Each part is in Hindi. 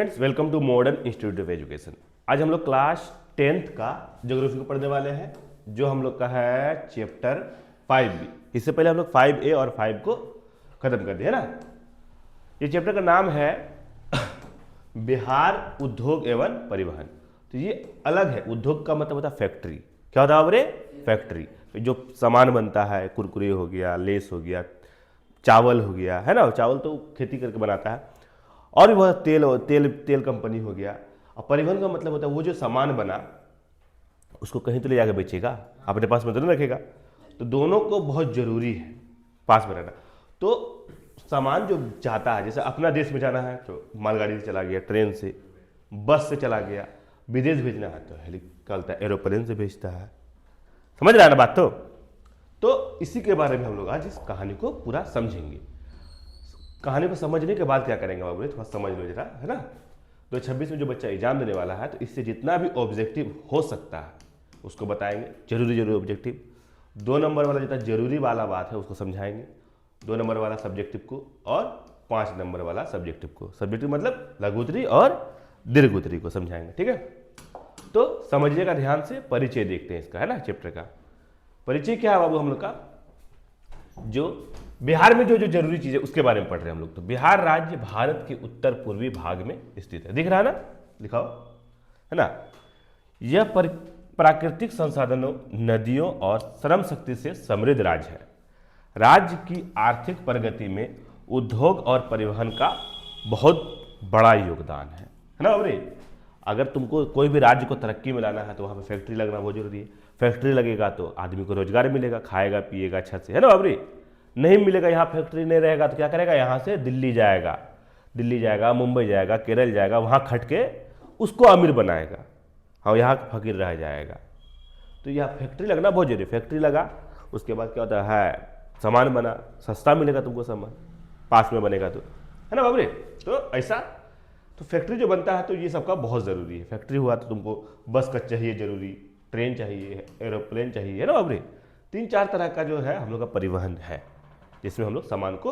Friends, welcome to modern institute of education. आज हम लोग क्लास 10th का ज्योग्राफी को पढ़ने वाले हैं, जो हम लोग का है चैप्टर 5B। इससे पहले हम लोग 5A और 5 को खत्म कर दिए है ना। ये चैप्टर का नाम है बिहार उद्योग एवं परिवहन। तो ये अलग है। उद्योग का मतलब होता है फैक्ट्री। क्या होता है बोले? फैक्ट्री। जो सामान बनता है, कुरकुरे हो गया, लेस हो गया, चावल हो गया, है ना। चावल तो खेती करके बनाता है। और भी बहुत तेल कंपनी हो गया। और परिवहन का मतलब होता है वो जो सामान बना उसको कहीं तो ले जाकर बेचेगा, अपने पास में तो नहीं रखेगा। तो दोनों को बहुत जरूरी है पास में रहना। तो सामान जो जाता है, जैसे अपना देश में जाना है तो मालगाड़ी से चला गया, ट्रेन से, बस से चला गया। विदेश भेजना है तो हेलीकॉप्टर एरोप्लेन से भेजता है। समझ रहा है ना बात? तो इसी के बारे में हम लोग आज इस कहानी को पूरा समझेंगे। कहानी को समझने के बाद क्या करेंगे बाबू, थोड़ा समझ लो जरा, है ना। 2026 में जो बच्चा एग्जाम देने वाला है तो इससे जितना भी ऑब्जेक्टिव हो सकता है उसको बताएंगे। जरूरी ऑब्जेक्टिव 2 नंबर वाला जितना जरूरी वाला बात है उसको समझाएंगे, 2 नंबर वाला सब्जेक्टिव को, और 5 नंबर वाला सब्जेक्टिव को। सब्जेक्टिव मतलब लघु उत्तरी और दीर्घ उत्तरी को समझाएंगे, ठीक है। तो समझिएगा ध्यान से। परिचय देखते हैं इसका, है ना, चैप्टर का परिचय क्या है बाबू हम लोग का। जो बिहार में जो जो जरूरी चीज है उसके बारे में पढ़ रहे हैं हम लोग। तो बिहार राज्य भारत के उत्तर पूर्वी भाग में स्थित है। दिख रहा है ना, लिखाओ, है ना। यह प्राकृतिक संसाधनों, नदियों और श्रम शक्ति से समृद्ध राज्य है। राज्य की आर्थिक प्रगति में उद्योग और परिवहन का बहुत बड़ा योगदान है ना। अरे अगर तुमको कोई भी राज्य को तरक्की में लाना है तो वहाँ पे फैक्ट्री लगना बहुत जरूरी है। फैक्ट्री लगेगा तो आदमी को रोजगार मिलेगा, खाएगा पिएगा अच्छा से, है ना बाबरी। नहीं मिलेगा, यहाँ फैक्ट्री नहीं रहेगा तो क्या करेगा, यहाँ से दिल्ली जाएगा, मुंबई जाएगा, केरल जाएगा, वहाँ खट के उसको अमीर बनाएगा, हाँ, यहाँ फकीर रह जाएगा। तो यहाँ फैक्ट्री लगना बहुत जरूरी है। फैक्ट्री लगा, उसके बाद क्या होता है, सामान बना, सस्ता मिलेगा तुमको सामान, पास में बनेगा तो, है ना बाबरी। तो ऐसा तो फैक्ट्री जो बनता है तो ये सबका बहुत ज़रूरी है। फैक्ट्री हुआ तो तुमको बस का चाहिए जरूरी, ट्रेन चाहिए, एरोप्लेन चाहिए, है ना बाबरी। 3-4 तरह का जो है हम लोग का परिवहन है जिसमें हम लोग सामान को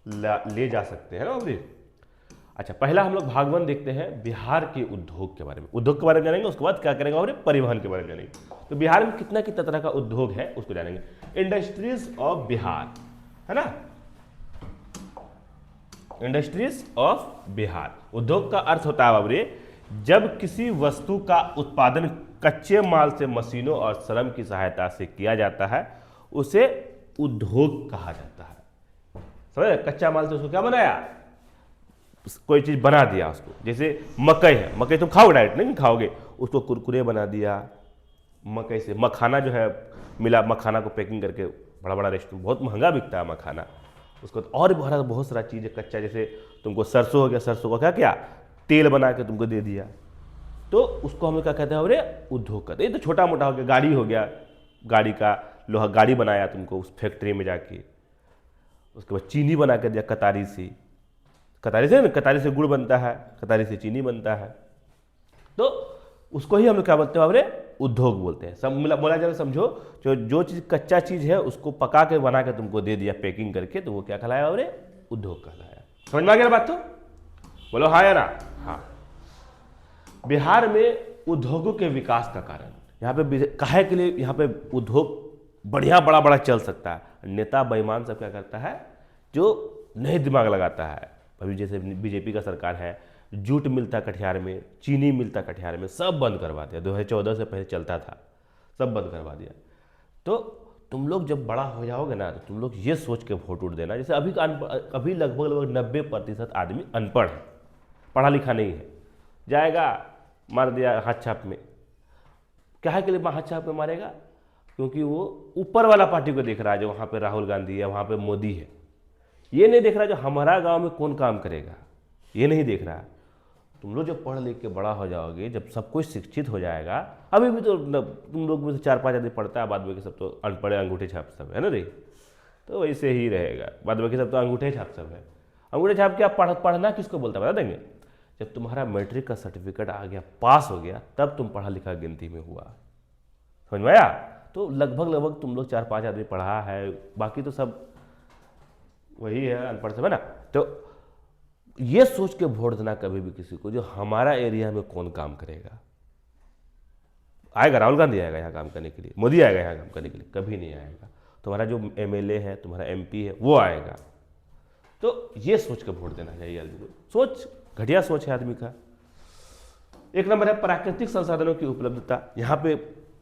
ले जा सकते हैं ना बाबरी। अच्छा, पहला हम लोग भाग 1 देखते हैं बिहार के उद्योग के बारे में। उद्योग के बारे में जानेंगे, उसके बाद क्या करेंगे बाबरी, परिवहन के बारे में जानेंगे। तो बिहार में कितना कितना तरह का उद्योग है उसको जानेंगे। इंडस्ट्रीज ऑफ बिहार, है ना, इंडस्ट्रीज ऑफ बिहार। उद्योग का अर्थ होता है बाबरी जब किसी वस्तु का उत्पादन कच्चे माल से मशीनों और श्रम की सहायता से किया जाता है उसे उद्योग कहा जाता है। समझे? कच्चा माल से उसको क्या बनाया, कोई चीज बना दिया उसको। जैसे मकई है, मकई तुम खाओगे, डायरेक्ट नहीं खाओगे, उसको कुरकुरे बना दिया मकई से। मखाना जो है मिला, मखाना को पैकिंग करके बड़ा बड़ा रेस्टोरेंट, बहुत महंगा बिकता है मखाना उसको। और बहुत सारा चीज़ है कच्चा। जैसे तुमको सरसों हो गया, सरसों का क्या किया, तेल बना के तुमको दे दिया, तो उसको हम लोग क्या कहते हैं, अरे उद्योग कहते हैं। ये तो छोटा मोटा हो गया। गाड़ी हो गया, गाड़ी का लोहा गाड़ी बनाया तुमको उस फैक्ट्री में जाके। उसके बाद चीनी बना के दिया कतारी से, कतारी से गुड़ बनता है, कतारी से चीनी बनता है। तो उसको ही हम लोग क्या बोलते हैं, अरे उद्योग बोलते हैं। सब बोला जाए समझो, जो चीज़ कच्चा चीज़ है उसको पका के बना के तुमको दे दिया पैकिंग करके, तो वो क्या कहलाया, अरे उद्योग कहलाया। समझ में आ गया बात? तो बोलो हाँ या ना। हाँ, बिहार में उद्योगों के विकास का कारण यहाँ पे काहे के लिए यहाँ पे उद्योग बढ़िया बड़ा बड़ा चल सकता है। नेता बेईमान सब क्या करता है, जो नए दिमाग लगाता है। अभी जैसे बीजेपी का सरकार है, जूट मिलता कटिहार में, चीनी मिलता कटिहार में, सब बंद करवा दिया। 2014 से पहले चलता था, सब बंद करवा दिया। तो तुम लोग जब बड़ा हो जाओगे ना तो तुम लोग ये सोच के वोट उठ देना। जैसे अभी लगभग 90% आदमी अनपढ़ है, पढ़ा लिखा नहीं है। जाएगा मार दिया हाथ छाप में। क्या है के लिए हाथ छाप में मारेगा, क्योंकि वो ऊपर वाला पार्टी को देख रहा है, जो वहाँ पे राहुल गांधी है, वहाँ पे मोदी है। ये नहीं देख रहा जो हमारा गांव में कौन काम करेगा, ये नहीं देख रहा। तुम लोग जब पढ़ लिख के बड़ा हो जाओगे, जब सब कुछ शिक्षित हो जाएगा, अभी भी तो तुम लोग में से 4-5 आदमी पढ़ता है, बाद बाकी सब तो अनपढ़ अंगूठे छाप सब है ना रे। तो वैसे ही रहेगा, बाद बाकी सब तो अंगूठे छाप सब है। अंगूठे छाप क्या पढ़ना किसको बोलता है बता देंगे? जब तुम्हारा मैट्रिक का सर्टिफिकेट आ गया, पास हो गया, तब तुम पढ़ा लिखा गिनती में हुआ। समझ में आया? तो लगभग तुम लोग 4-5 आदमी पढ़ा है, बाकी तो सब वही है अनपढ़ सब, है ना। तो ये सोच के वोट देना कभी भी किसी को, जो हमारा एरिया में कौन काम करेगा। आएगा राहुल गांधी आएगा यहाँ काम करने के लिए, मोदी आएगा यहाँ काम करने के लिए, कभी नहीं आएगा। तुम्हारा जो एमएलए है, तुम्हारा एमपी है, वो आएगा। तो ये सोच के वोट देना चाहिए आदमी को। सोच घटिया सोच है आदमी का। एक नंबर है प्राकृतिक संसाधनों की उपलब्धता। यहाँ पे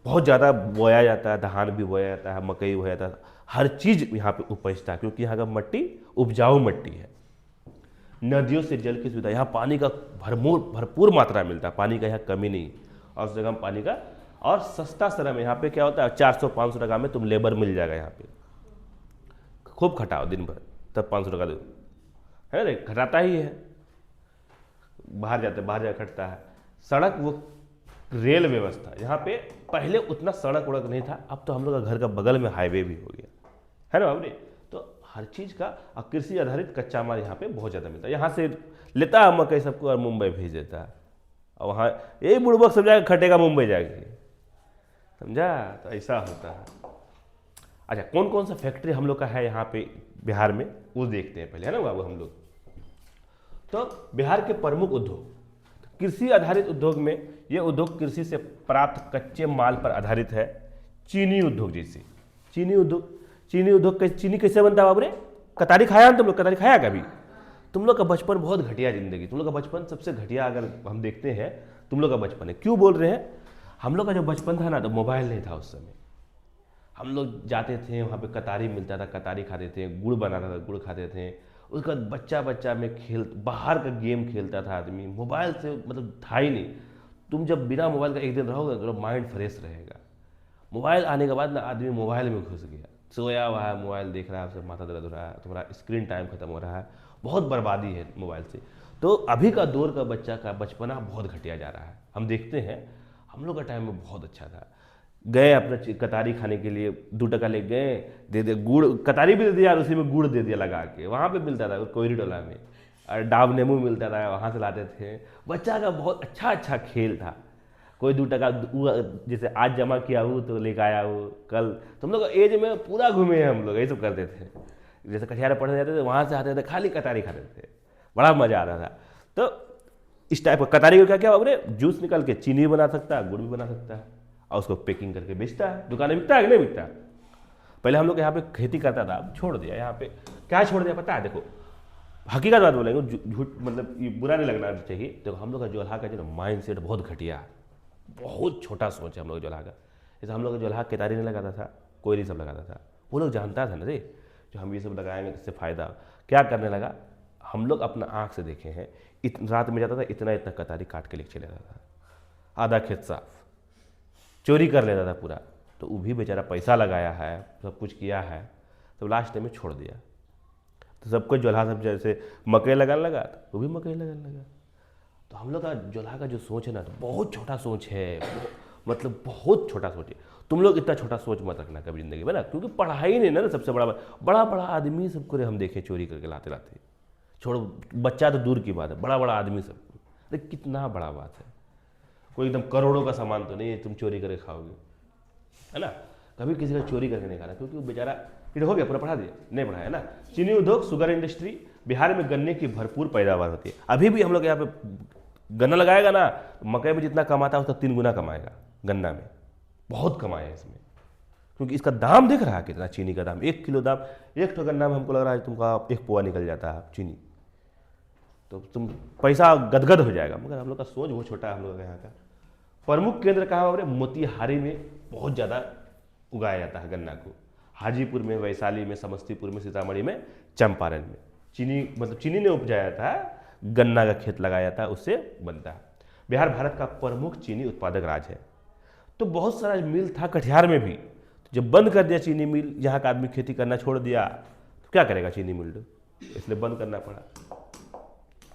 बहुत ज़्यादा बोया जाता है, धान भी बोया जाता है, मकई बोया जाता है, हर चीज़ यहाँ पे उपजता है, क्योंकि यहाँ का मिट्टी उपजाऊ मिट्टी है। नदियों से जल की सुविधा, यहाँ पानी का भरपूर मात्रा मिलता है, पानी का यहाँ कमी नहीं। और उस जगह पानी का और सस्ता श्रम है। यहाँ पे क्या होता है, 400-500 टका में तुम लेबर मिल जाएगा। यहाँ पे खूब खटाओ दिन भर, तब 500 टका दो, है ना, खटाता ही है। बाहर जाकर खटता है। सड़क, वो रेल व्यवस्था, यहाँ पे पहले उतना सड़क उड़क नहीं था, अब तो हम लोग का घर का बगल में हाईवे भी हो गया, है ना बाबू। तो हर चीज़ का कृषि आधारित कच्चा माल यहाँ पे बहुत ज़्यादा मिलता है। यहाँ से लेता है मकई सबको और मुंबई भेज देता है, और वहाँ यही बुड़बक सब जाकर खटेगा मुंबई जाके, समझा। तो ऐसा होता है। अच्छा, कौन कौन सा फैक्ट्री हम लोग का है यहाँ पे बिहार में, वो देखते हैं पहले, है ना बाबू हम लोग। तो बिहार के प्रमुख उद्योग, कृषि आधारित उद्योग में ये उद्योग कृषि से प्राप्त कच्चे माल पर आधारित है। चीनी उद्योग, जैसे चीनी उद्योग चीनी कैसे बनता है बाबू रे? कतारी खाया तुम लोग? कतारी खाया कभी? तुम लोग का बचपन बहुत घटिया जिंदगी, तुम लोग का बचपन सबसे घटिया अगर हम देखते हैं, तुम लोग का बचपन है। क्यों बोल रहे हैं? हम लोग का जो बचपन था ना, तो मोबाइल नहीं था उस समय। हम लोग जाते थे वहाँ पे, कतारी मिलता था, कतारी खाते थे, गुड़ बनाता था, गुड़ खाते थे। उसके बाद बच्चा में बाहर का गेम खेलता था आदमी। मोबाइल से मतलब था ही नहीं। तुम जब बिना मोबाइल का एक दिन रहोगे तो माइंड फ्रेश रहेगा। मोबाइल आने के बाद ना आदमी मोबाइल में घुस गया, सोया हुआ है, मोबाइल देख रहा है, उससे माथा दर्द हो रहा है, तुम्हारा स्क्रीन टाइम खत्म हो रहा है, बहुत बर्बादी है मोबाइल से। तो अभी का दौर का बच्चा का बचपना बहुत घटिया जा रहा है। हम देखते हैं, हम लोग का टाइम में बहुत अच्छा था। गए अपना कतारी खाने के लिए, 2 टका ले गए, दे गुड़, कतारी भी दे दिया और उसी में गुड़ दे दिया लगा के। वहाँ पे मिलता था कोयरी टोला में, और डाब नींबू मिलता था, वहाँ से लाते थे। बच्चा का बहुत अच्छा खेल था। कोई 2 टका जैसे आज जमा किया हो तो लेकर आया हो कल। तुम लोग एज में पूरा घूमे हैं हम लोग, यही सब करते थे। जैसे कटिहार पढ़ने जाते थे, वहाँ से आते थे, खाली कतारी खाते थे, बड़ा मज़ा आता था। तो इस टाइप का कतारी को क्या बाबरे, जूस निकाल के चीनी बना सकता है, गुड़ भी बना सकता है, और उसको पैकिंग करके बेचता है। दुकान में बिकता है कि नहीं बिकता? पहले हम लोग यहाँ पे खेती करता था, अब छोड़ दिया। यहाँ पे क्या छोड़ दिया पता है? देखो, हकीकत बात बोलेंगे, झूठ मतलब ये बुरा नहीं लगना चाहिए। देखो, हम लोग का जोल्हा का जो माइंड सेट बहुत घटिया है, बहुत छोटा सोच है हम लोग जोल्हा का। जैसे हम लोग का जोल्हा केतारी नहीं लगाता था, कोयरी सब लगाता था। वो लोग जानता था ना रे, जो हम ये सब लगाएंगे इससे फ़ायदा। क्या करने लगा, हम लोग अपना आँख से देखे हैं, रात में जाता था, इतना कतारी काट के लेके चले जाता था, आधा खेत साफ चोरी कर लेता था पूरा। तो वो भी बेचारा पैसा लगाया है, सब कुछ किया है, तो लास्ट में छोड़ दिया। तो सबको जोल्हा सब जैसे मकई लगाने लगा, तो वो भी मकई लगाने लगा। तो हम लोग का जोल्हा का जो सोच है ना, तो बहुत छोटा सोच है, मतलब बहुत छोटा सोच है। तुम लोग इतना छोटा सोच मत रखना कभी जिंदगी में ना, क्योंकि पढ़ाई नहीं ना सबसे बड़ा आदमी सबको हम देखे चोरी करके लाते। छोड़ो, बच्चा तो दूर की बात है, बड़ा आदमी सबको, अरे कितना बड़ा बात है। कोई एकदम करोड़ों का सामान तो नहीं है तुम चोरी करके खाओगे, है ना। कभी किसी का चोरी करके नहीं खाना, क्योंकि वो बेचारा फिर हो गया, पूरा पढ़ा दिया, नहीं पढ़ाया ना। चीनी उद्योग, शुगर इंडस्ट्री, बिहार में गन्ने की भरपूर पैदावार होती है। अभी भी हम लोग यहाँ पे गन्ना लगाएगा ना, मकई में जितना कमाता है उसका 3 गुना कमाएगा गन्ना में, बहुत कमाया इसमें। क्योंकि इसका दाम देख रहा है कितना, चीनी का दाम, 1 किलो दाम, 1 ठो गन्ना में हमको लग रहा है तुमका 1 पौवा निकल जाता है चीनी। तो तुम पैसा गदगद हो जाएगा। मगर हम लोग का सोच बहुत छोटा है हम लोग का। यहाँ का प्रमुख केंद्र कहाँ है? मोतिहारी में बहुत ज़्यादा उगाया जाता है गन्ना को। हाजीपुर में, वैशाली में, समस्तीपुर में, सीतामढ़ी में, चंपारण में चीनी ने उपजाया था, गन्ना का खेत लगाया था, उससे बनता है। बिहार भारत का प्रमुख चीनी उत्पादक राज्य है। तो बहुत सारा मिल था कटिहार में भी, तो जब बंद कर दिया चीनी मिल, यहाँ का आदमी खेती करना छोड़ दिया, तो क्या करेगा चीनी मिल, इसलिए बंद करना पड़ा।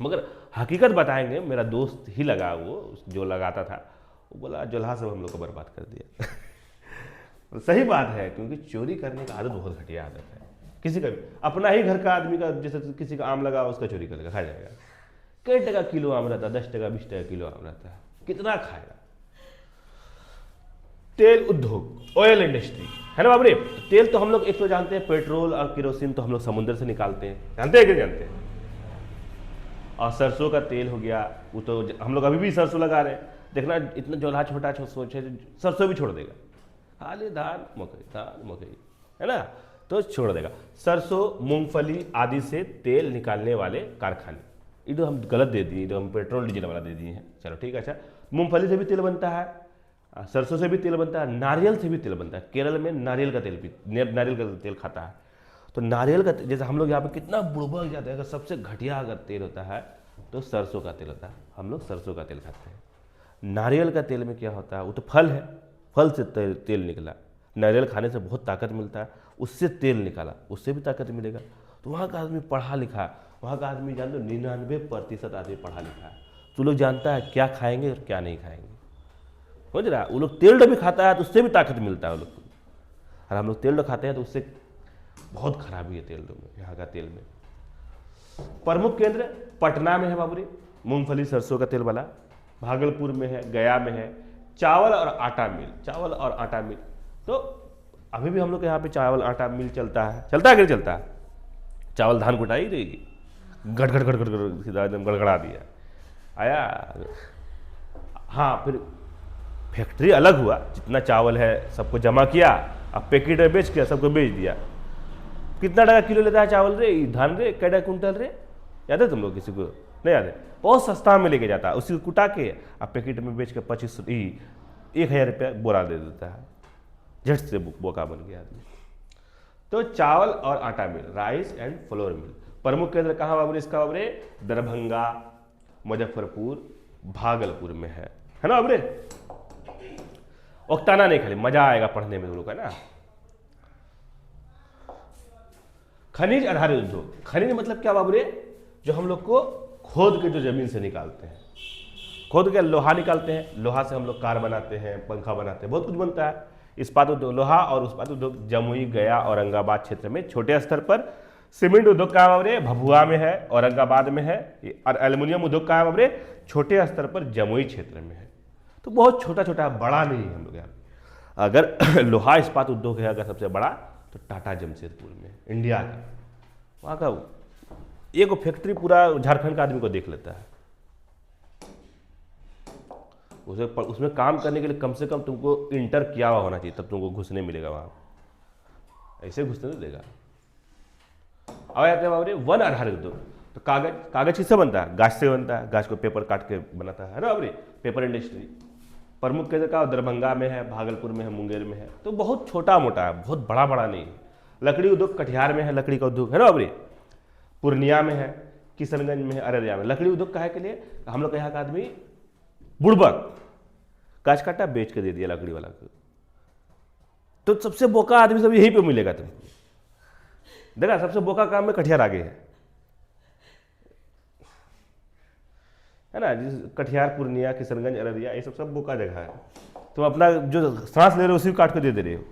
मगर हकीकत बताएंगे, मेरा दोस्त ही लगा, वो जो लगाता था, वो बोला जोल्हा सब हम लोग को बर्बाद कर दिया। सही बात है, क्योंकि चोरी करने का आदत बहुत घटिया आदत है। किसी का भी, अपना ही घर का आदमी का, जैसे किसी का आम लगा उसका चोरी करेगा, खा जाएगा। कई टका किलो आम रहता है, 10 टका 20 टका किलो आम रहता है, कितना खाएगा। तेल उद्योग, ऑयल इंडस्ट्री, है ना बाबरे। तेल तो हम लोग एक तो जानते हैं, पेट्रोल और केरोसिन तो हम लोग समुद्र से निकालते हैं, जानते हैं कि जानते हैं। और सरसों का तेल हो गया, वो तो हम लोग अभी भी सरसों लगा रहे हैं, देखना इतना जोला छोटा सोचे सरसों भी छोड़ देगा, खाली धान मकई है ना, तो छोड़ देगा। सरसों मूंगफली आदि से तेल निकालने वाले कारखाने, ये तो हम गलत दे दिए, तो हम पेट्रोल डीजल वाला दे दिए हैं, चलो ठीक है। अच्छा, मूंगफली से भी तेल बनता है, सरसों से भी तेल बनता है, नारियल से भी तेल बनता है। केरल में नारियल का तेल नारियल का तेल खाता है, तो नारियल का जैसे हम लोग यहाँ पे कितना बुड़बक जाता है, अगर सबसे घटिया अगर तेल होता है तो सरसों का तेल होता है, हम लोग सरसों का तेल खाते हैं। नारियल का तेल में क्या होता है, वो तो फल है, फल से तेल निकला, नारियल खाने से बहुत ताकत मिलता है, उससे तेल निकाला, उससे भी ताकत मिलेगा। तो वहाँ का आदमी पढ़ा लिखा है, वहाँ का आदमी जान लो 99% आदमी पढ़ा लिखा है, तो लोग जानता है क्या खाएंगे और क्या नहीं खाएंगे, समझ रहा है। वो लोग तेल भी खाता है तो उससे भी ताकत मिलता है वो लोग को, और हम लोग तेल खाते हैं तो उससे बहुत खराबी है तेल में, यहाँ का तेल में। प्रमुख केंद्र पटना में है बाबूरी, मूंगफली सरसों का तेल वाला, भागलपुर में है, गया में है। चावल और आटा मिल, तो अभी भी हम लोग के यहाँ पे चावल आटा मिल चलता है कि नहीं चलता है? चावल धान कुटाई रहेगी, गड़ गड़ गड़ गड़ गड़ सीधा एकदम गड़गड़ा दिया आया। हाँ, फिर फैक्ट्री अलग हुआ, जितना चावल है सबको जमा किया, अब पैकेट में बेच किया, सबको बेच दिया। कितना टका किलो लेता है चावल रे, धान रे, कैडा कुंटल रे, याद है तुम लोग किसी को? नहीं याद है? बहुत सस्ता में लेके जाता है, उसी को कुटा के अब पैकेट में बेच के 1,000 रुपया बोरा दे देता है, झट से बोका बन गया आदमी। तो चावल और आटा मिल, राइस एंड फ्लोर मिल। प्रमुख केंद्र कहाँ बाबू इसका बाबू? दरभंगा, मुजफ्फरपुर, भागलपुर में है ना बाबू? उकताना नहीं, खाली मजा आएगा पढ़ने में तुम लोग का ना। खनिज आधारित उद्योग, खनिज मतलब क्या बाबू? जो हम लोग को खोद के जो जमीन से निकालते हैं, खोद के लोहा निकालते हैं, लोहा से हम लोग कार बनाते हैं, पंखा बनाते हैं, बहुत कुछ बनता है। इस्पात उद्योग, लोहा और इस्पात उद्योग जमुई, गया, औरंगाबाद क्षेत्र में छोटे स्तर पर। सीमेंट उद्योग कहाँ बाबू? भभुआ में है, औरंगाबाद में है। और एल्युमिनियम उद्योग कहाँ बाबू? छोटे स्तर पर जमुई क्षेत्र में है। तो बहुत छोटा छोटा, बड़ा नहीं है हम लोग यहाँ। अगर लोहा इस्पात उद्योग है अगर सबसे बड़ा, तो टाटा जमशेदपुर में, इंडिया का, वहाँ का एक फैक्ट्री पूरा झारखंड का आदमी को देख लेता है। उसमें काम करने के लिए कम से कम तुमको इंटर किया हुआ होना चाहिए, तब तुमको घुसने मिलेगा वहाँ, ऐसे घुसने नहीं देगा। अब आते हैं बाबू वन आधारित उद्योग। तो कागज किससे बनता है? गाछ से बनता है, गाछ को पेपर काट के बनाता है ना बाबू, पेपर इंडस्ट्री। प्रमुख केंद्र का दरभंगा में है, भागलपुर में है, मुंगेर में है। तो बहुत छोटा मोटा है, बहुत बड़ा बड़ा नहीं है। लकड़ी उद्योग कटिहार में है, लकड़ी का उद्योग है ना बाबू, पूर्णिया में है, किशनगंज में है, अररिया में। लकड़ी उद्योग काहे के लिए? हम लोग के यहाँ का आदमी बुड़बक गाछ काटा बेच के दे दिया लकड़ी वाला को, तो सबसे बोका आदमी सब यहीं पे मिलेगा तुमको। देखा, सबसे बोका काम में कटिहार आगे है ना, जिस कटिहार, पूर्णिया, किशनगंज, अररिया, ये सब बोका जगह है। तुम अपना जो सांस ले रहे हो उसी को काट के दे रहे हो।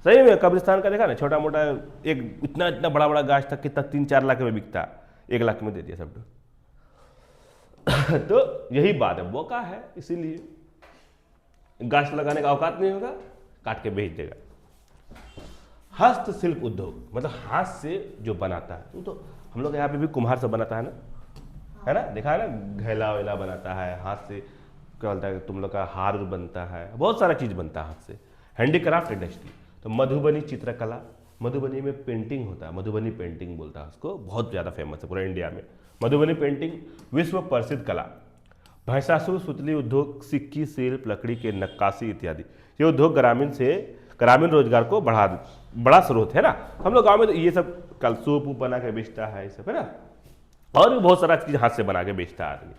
सही में कब्रिस्तान का देखा ना, छोटा मोटा एक इतना इतना बड़ा बड़ा गाछ था, कितना 3-4 लाख में बिकता, 1 लाख में दे दिया सब। तो यही बात है, बोका है, इसीलिए गाछ लगाने का औकात नहीं होगा, काट के बेच देगा। हस्तशिल्प उद्योग मतलब हाथ से जो बनाता है, तो हम लोग यहाँ पे भी कुम्हार सब बनाता है ना, देखा है ना, घैला वैला बनाता है हाथ से, क्या बोलता है तुम लोग का, हार बनता है, बहुत सारा चीज़ बनता है हाथ से। हैंडीक्राफ्ट इंडस्ट्री, तो मधुबनी चित्रकला, मधुबनी में पेंटिंग होता है, मधुबनी पेंटिंग बोलता है उसको, बहुत ज़्यादा फेमस है पूरा इंडिया में। मधुबनी पेंटिंग विश्व प्रसिद्ध कला। भैंसासुर सुतली उद्योग, सिक्की शिल्प, लकड़ी के नक्काशी इत्यादि, ये उद्योग ग्रामीण रोजगार को बड़ा स्रोत है ना। हम लोग गाँव में तो ये सब कल सूप बना के बेचता है, ये सब है ना, और भी बहुत सारा चीज़ हाथ से बना के बेचता है आदमी।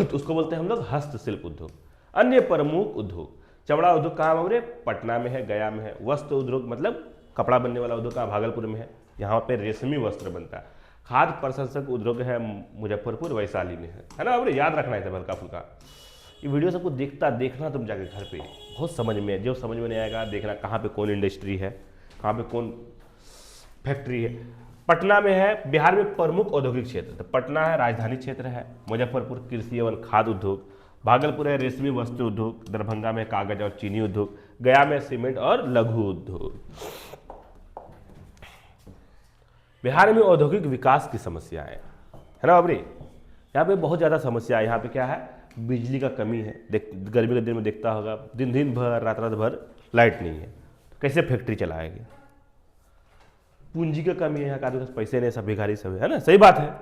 तो उसको बोलते हैं हम लोग हस्तशिल्प उद्योग। अन्य प्रमुख उद्योग, चमड़ा उद्योग कहाँ बाबू? पटना में है, गया में है। वस्त्र उद्योग मतलब कपड़ा बनने वाला उद्योग कहाँ? भागलपुर में है, यहाँ पे रेशमी वस्त्र बनता है। खाद्य प्रसंस्करण उद्योग है मुजफ्फरपुर, वैशाली में है ना बाबू, याद रखना है सब हल्का फुल्का। ये वीडियो सबको देखना तुम जाके घर पे, बहुत समझ में, जो समझ में नहीं आएगा देखना कहाँ पे कौन इंडस्ट्री है, कहाँ पे कौन फैक्ट्री है। पटना में है, बिहार में प्रमुख औद्योगिक क्षेत्र, तो पटना है राजधानी क्षेत्र है, मुजफ्फरपुर कृषि एवं खाद्य उद्योग, भागलपुर है रेशमी वस्त्र उद्योग, दरभंगा में कागज और चीनी उद्योग, गया में सीमेंट और लघु उद्योग। बिहार में औद्योगिक विकास की समस्या है ना बाबरी। यहाँ पे बहुत ज़्यादा समस्या है। यहाँ पे क्या है, बिजली का कमी है। गर्मी के दिन में देखता होगा, दिन दिन भर रात रात भर लाइट नहीं है, तो कैसे फैक्ट्री चलाएंगे। पूंजी का कमी है, यहाँ का आदमी के पास पैसे नहीं, सब भिखारी सब है ना, सही बात है,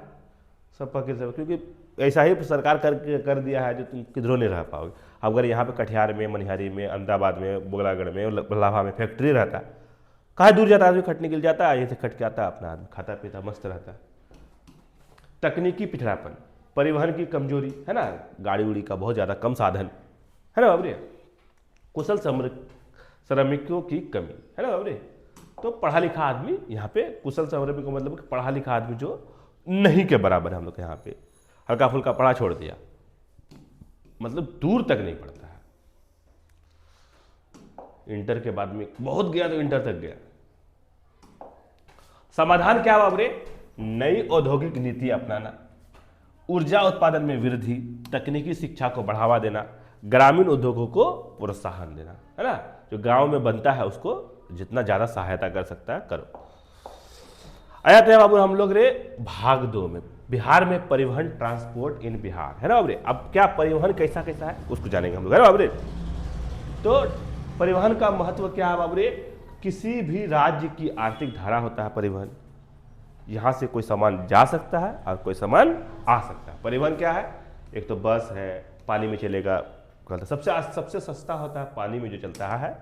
सब फकीर सब, क्योंकि ऐसा ही सरकार कर दिया है जो तुम किधरों नहीं रह पाओगे। अगर यहाँ पे कटिहार में, मनिहारी में, अहमदाबाद में, बोगलागढ़ में, बल्लाभा में फैक्ट्री रहता, कहाँ दूर जाता आदमी खटने के लिए जाता है, यहीं से खट के आता अपना आदमी खाता पीता मस्त रहता। तकनीकी पिछड़ापन, परिवहन की कमजोरी है ना, गाड़ी उड़ी का बहुत ज़्यादा कम साधन है ना बाबरे। कुशल श्रमिकों की कमी है ना बाबरे। तो पढ़ा लिखा आदमी यहाँ पे, कुशल श्रमिक का मतलब पढ़ा लिखा आदमी जो नहीं के बराबर है हम लोग के यहाँ पे। हल्का फुल्का पढ़ा छोड़ दिया, मतलब दूर तक नहीं पढ़ता है। इंटर के बाद में बहुत गया तो इंटर तक गया। समाधान क्या बाबरे, नई औद्योगिक नीति अपनाना, ऊर्जा उत्पादन में वृद्धि, तकनीकी शिक्षा को बढ़ावा देना, ग्रामीण उद्योगों को प्रोत्साहन देना है ना। जो गांव में बनता है उसको जितना ज्यादा सहायता कर सकता है करो। आया थे बाबू हम लोग रे भाग 2 में, बिहार में परिवहन ट्रांसपोर्ट इन बिहार है ना बाबरे। अब क्या परिवहन कैसा कैसा है उसको जानेंगे हम लोग है ना बाबरे। तो परिवहन का महत्व क्या है बाबरे, किसी भी राज्य की आर्थिक धारा होता है परिवहन। यहाँ से कोई सामान जा सकता है और कोई सामान आ सकता है। परिवहन क्या है, एक तो बस है, पानी में चलेगा, सबसे सस्ता होता है पानी में जो चलता है,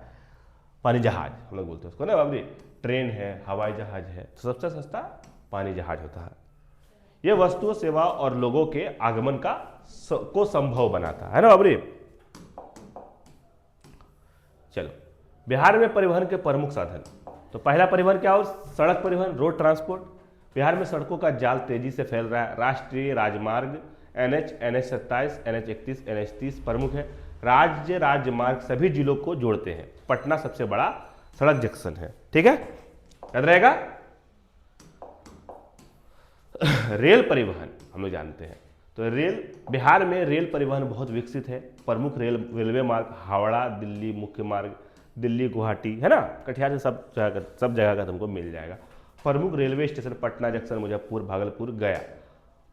पानी जहाज हम लोग बोलते हैं उसको ना बाबरी। ट्रेन है, हवाई जहाज है, तो सबसे सस्ता पानी जहाज होता है। यह वस्तुओं, सेवा और लोगों के आगमन को संभव बनाता है ना बाबरी। चलो, बिहार में परिवहन के प्रमुख साधन, तो पहला परिवहन क्या हो, सड़क परिवहन, रोड ट्रांसपोर्ट। बिहार में सड़कों का जाल तेजी से फैल रहा है। राष्ट्रीय राजमार्ग NH, NH27, NH31, NH30 प्रमुख है। राज्य राजमार्ग सभी जिलों को जोड़ते हैं। पटना सबसे बड़ा सड़क जंक्शन है, ठीक है, याद रहेगा। रेल परिवहन हम लोग जानते हैं, तो बिहार में रेल परिवहन बहुत विकसित है। प्रमुख रेलवे मार्ग हावड़ा दिल्ली मुख्य मार्ग, दिल्ली गुवाहाटी है ना, कटिहार से सब जगह का तुमको मिल जाएगा। प्रमुख railway station Patna junction, Muzaffarpur, Bhagalpur, गया।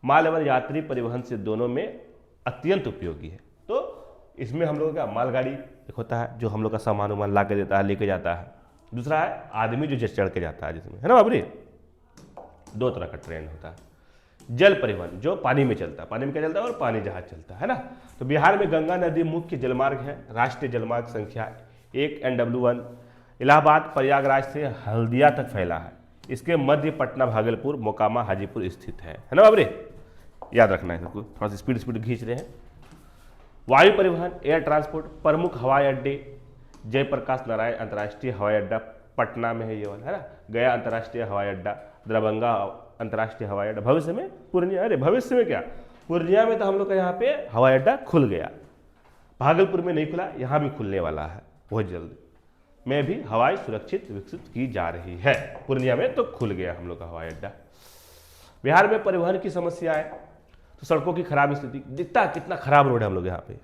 माल एवं यात्री परिवहन से दोनों में अत्यंत उपयोगी है। तो इसमें हम लोग का मालगाड़ी एक होता है जो हम लोग का सामान वामान ला के देता है, लेके जाता है। दूसरा है आदमी जो चढ़ के जाता है जिसमें, है ना बाबरी। 2 तरह का ट्रेन होता है। जल परिवहन जो पानी में चलता है, पानी में क्या चलता है, और पानी जहाज चलता है ना। तो बिहार में गंगा नदी मुख्य जलमार्ग है। राष्ट्रीय जलमार्ग संख्या 1 NW1 इलाहाबाद प्रयागराज से हल्दिया तक फैला है। इसके मध्य पटना, भागलपुर, मोकामा, हाजीपुर स्थित है ना बाबरे। याद रखना है सबको, थोड़ा सा स्पीड खींच रहे हैं। वायु परिवहन, एयर ट्रांसपोर्ट, प्रमुख हवाई अड्डे, जयप्रकाश नारायण अंतर्राष्ट्रीय हवाई अड्डा पटना में है ये वाला, है ना। गया अंतर्राष्ट्रीय हवाई अड्डा, दरभंगा अंतर्राष्ट्रीय हवाई अड्डा। भविष्य में पूर्णिया, अरे भविष्य में क्या, पूर्णिया में तो हम लोग का यहाँ पे हवाई अड्डा खुल गया। भागलपुर में नहीं खुला, यहाँ भी खुलने वाला है बहुत जल्द। में भी हवाई सुरक्षित विकसित की जा रही है। पूर्णिया में तो खुल गया हम लोग का हवाई अड्डा। बिहार में परिवहन की समस्या है, तो सड़कों की खराब स्थिति, दिखता कितना खराब रोड है हम लोग यहाँ पे।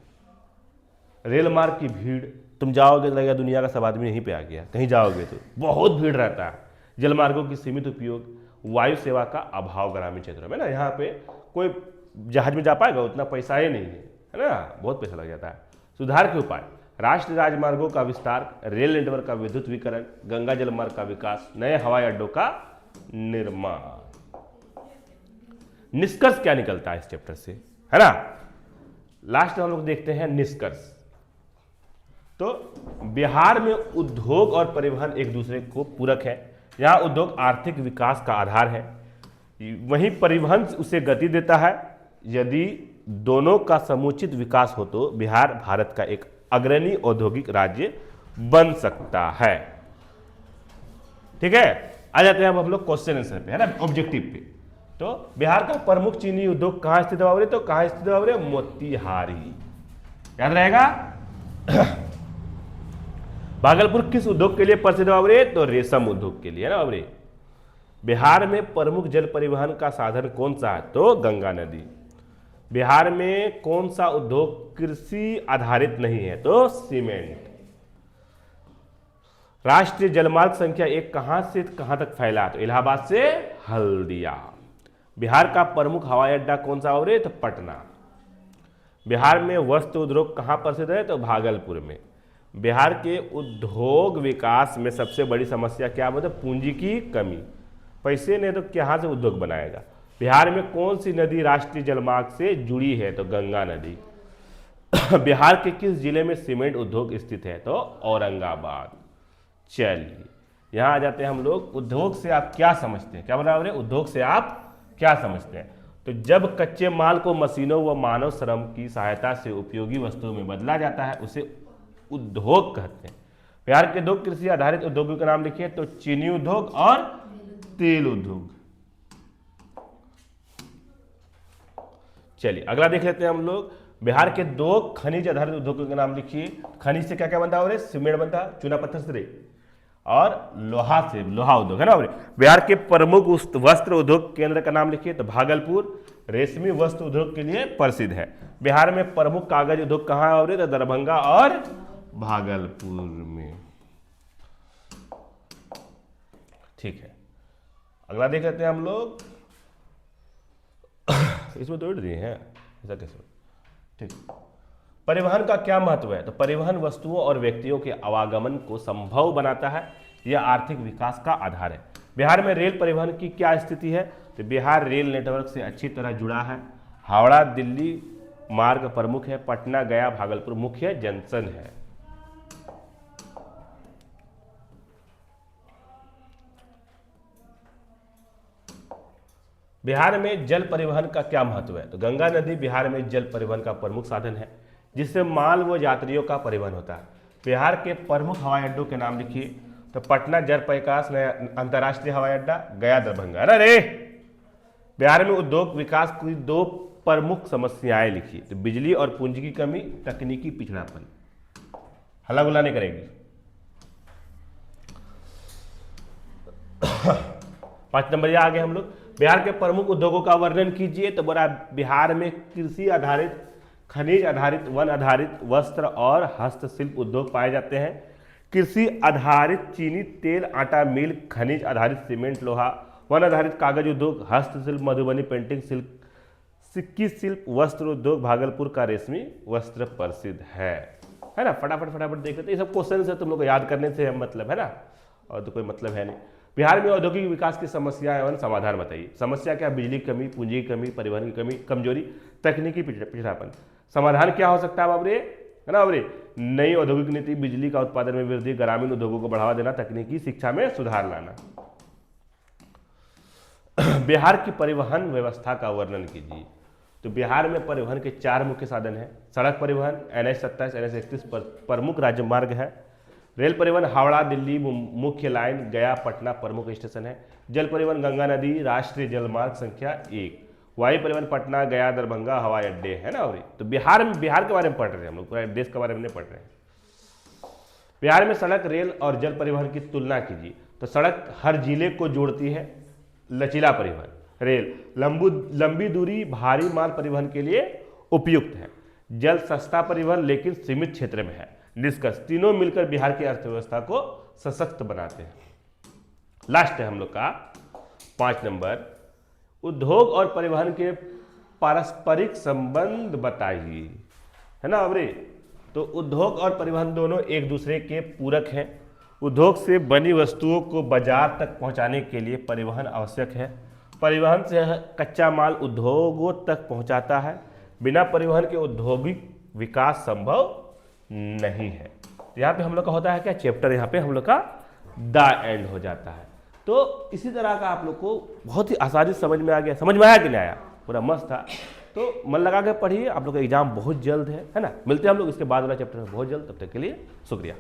रेल मार्ग की भीड़, तुम जाओगे तो लगेगा दुनिया का सब आदमी यहीं पे आ गया, कहीं जाओगे तो बहुत भीड़ रहता है। जलमार्गों की सीमित उपयोग, वायु सेवा का अभाव ग्रामीण क्षेत्रों में ना, यहाँ पे कोई जहाज में जा पाएगा, उतना पैसा ही नहीं है ना, बहुत पैसा लग जाता है। सुधार के उपाय, राष्ट्रीय राजमार्गों का विस्तार, रेल नेटवर्क का विद्युतीकरण, गंगा जलमार्ग का विकास, नए हवाई अड्डों का निर्माण। निष्कर्ष क्या निकलता है इस चैप्टर से, है ना। लास्ट में हम लोग देखते हैं निष्कर्ष। तो बिहार में उद्योग और परिवहन एक दूसरे को पूरक है। यहाँ उद्योग आर्थिक विकास का आधार है, वहीं परिवहन उसे गति देता है। यदि दोनों का समुचित विकास हो तो बिहार भारत का एक अग्रणी औद्योगिक राज्य बन सकता है। ठीक है, आ जाते हैं अब हम लोग क्वेश्चन आंसर पे, है ना, ऑब्जेक्टिव पे। तो बिहार का प्रमुख चीनी उद्योग कहाँ स्थित है बाबरे, तो कहाँ स्थित है बाबरे, मोतिहारी, याद रहेगा। भागलपुर किस उद्योग के लिए प्रसिद्ध है बाबरे, तो रेशम उद्योग के लिए, है ना बाबरे। बिहार में प्रमुख जल परिवहन का साधन कौन सा है, तो गंगा नदी। बिहार में कौन सा उद्योग कृषि आधारित नहीं है, तो सीमेंट। राष्ट्रीय जलमार्ग संख्या 1 कहां से कहां तक फैला, तो इलाहाबाद से हल्दिया। बिहार का प्रमुख हवाई अड्डा कौन सा और है? तो पटना। बिहार में वस्त्र उद्योग कहाँ प्रसिद्ध है? तो भागलपुर में। बिहार के उद्योग विकास में सबसे बड़ी समस्या क्या? मतलब पूंजी की कमी। पैसे नहीं तो कहाँ से उद्योग बनाएगा? बिहार में कौन सी नदी राष्ट्रीय जलमार्ग से जुड़ी है? तो गंगा नदी। बिहार के किस जिले में सीमेंट उद्योग स्थित है? तो औरंगाबाद। चलिए यहाँ आ जाते हैं हम लोग। उद्योग से आप क्या समझते हैं? क्या बराबर है? उद्योग से आप क्या समझते हैं? तो जब कच्चे माल को मशीनों व मानव श्रम की सहायता से उपयोगी वस्तुओं में बदला जाता है उसे उद्योग कहते हैं। बिहार के दो कृषि आधारित उद्योगों के नाम लिखिए। तो चीनी उद्योग और तेल उद्योग। चलिए अगला देख लेते हैं हम लोग। बिहार के दो खनिज आधारित उद्योगों के नाम लिखिए। खनिज से क्या क्या बनता है? सीमेंट बनता है, चूना पत्थर से, और लोहा से, लोहा उद्योग है ना। बिहार के प्रमुख वस्त्र उद्योग केंद्र का नाम लिखिए। तो भागलपुर रेशमी वस्त्र उद्योग के लिए प्रसिद्ध है। बिहार में प्रमुख कागज उद्योग कहाँ है? तो दरभंगा और भागलपुर में। ठीक है अगला देख लेते हैं हम लोग। इसमें दौड़ दिए हैं, ऐसा कैसे? ठीक। परिवहन का क्या महत्व है? तो परिवहन वस्तुओं और व्यक्तियों के आवागमन को संभव बनाता है। यह आर्थिक विकास का आधार है। बिहार में रेल परिवहन की क्या स्थिति है? तो बिहार रेल नेटवर्क से अच्छी तरह जुड़ा है। हावड़ा दिल्ली मार्ग प्रमुख है। पटना गया भागलपुर मुख्य जंक्शन है। बिहार में जल परिवहन का क्या महत्व है? तो गंगा नदी बिहार में जल परिवहन का प्रमुख साधन है जिससे माल व यात्रियों का परिवहन होता है। बिहार के प्रमुख हवाई अड्डों के नाम लिखिए। तो पटना जयप्रकाश अंतर्राष्ट्रीय हवाई अड्डा, गया दरभंगा। अरे बिहार में उद्योग विकास की दो प्रमुख समस्याएं लिखिए। तो बिजली और पूंजी की कमी, तकनीकी पिछड़ापन। हल्ला गुल्ला नहीं करेंगी। 5 नंबर आगे हम लोग। बिहार के प्रमुख उद्योगों का वर्णन कीजिए। तो बोला बिहार में कृषि आधारित, खनिज आधारित, वन आधारित, वस्त्र और हस्तशिल्प उद्योग पाए जाते हैं। कृषि आधारित चीनी तेल आटा मिल, खनिज आधारित सीमेंट लोहा, वन आधारित कागज उद्योग, हस्तशिल्प मधुबनी पेंटिंग शिल्प, सिक्की शिल्प, वस्त्र उद्योग भागलपुर का रेशमी वस्त्र प्रसिद्ध है ना। फटाफट फटाफट देख लेते हैं। ये सब क्वेश्चन है, तुम लोग को याद करने से मतलब है ना, और तो कोई मतलब है नहीं। बिहार में औद्योगिक विकास की समस्याएं और समाधान बताइए। समस्या क्या? बिजली की कमी, पूंजी की कमी, परिवहन की कमी, कमजोरी, तकनीकी पिछड़ापन। समाधान क्या हो सकता है बाबरे? है ना बाबरे? नई औद्योगिक नीति, बिजली का उत्पादन में वृद्धि, ग्रामीण उद्योगों को बढ़ावा देना, तकनीकी शिक्षा में सुधार लाना। बिहार की परिवहन व्यवस्था का वर्णन कीजिए। तो बिहार में परिवहन के 4 मुख्य साधन हैं। सड़क परिवहन NH 27, NH 31 प्रमुख राजमार्ग है। रेल परिवहन हावड़ा दिल्ली मुख्य लाइन, गया पटना प्रमुख स्टेशन है। जल परिवहन गंगा नदी राष्ट्रीय जलमार्ग संख्या 1। वायु परिवहन पटना गया दरभंगा हवाई अड्डे है ना। तो बिहार के बारे में पढ़ रहे हैं हम लोग, पूरे देश के बारे में नहीं पढ़ रहे हैं। बिहार में सड़क, रेल और जल परिवहन की तुलना कीजिए। तो सड़क हर जिले को जोड़ती है, लचीला परिवहन। रेल लंबी दूरी भारी माल परिवहन के लिए उपयुक्त है। जल सस्ता परिवहन लेकिन सीमित क्षेत्र में है। निष्कर्ष, तीनों मिलकर बिहार की अर्थव्यवस्था को सशक्त बनाते हैं। लास्ट है हम लोग का 5 नंबर। उद्योग और परिवहन के पारस्परिक संबंध बताइए, है ना अबरे। तो उद्योग और परिवहन दोनों एक दूसरे के पूरक हैं। उद्योग से बनी वस्तुओं को बाजार तक पहुंचाने के लिए परिवहन आवश्यक है। परिवहन से कच्चा माल उद्योगों तक पहुंचाता है। बिना परिवहन के औद्योगिक विकास संभव नहीं है। यहाँ पे हम लोग का होता है क्या चैप्टर, यहाँ पे हम लोग का द एंड हो जाता है। तो इसी तरह का आप लोग को बहुत ही आसानी समझ में आ गया। समझ में आया कि नहीं आया? पूरा मस्त था। तो मन लगा के पढ़िए, आप लोग का एग्जाम बहुत जल्द है ना। मिलते हैं हम लोग इसके बाद वाला चैप्टर में बहुत जल्द। तब तक के लिए शुक्रिया।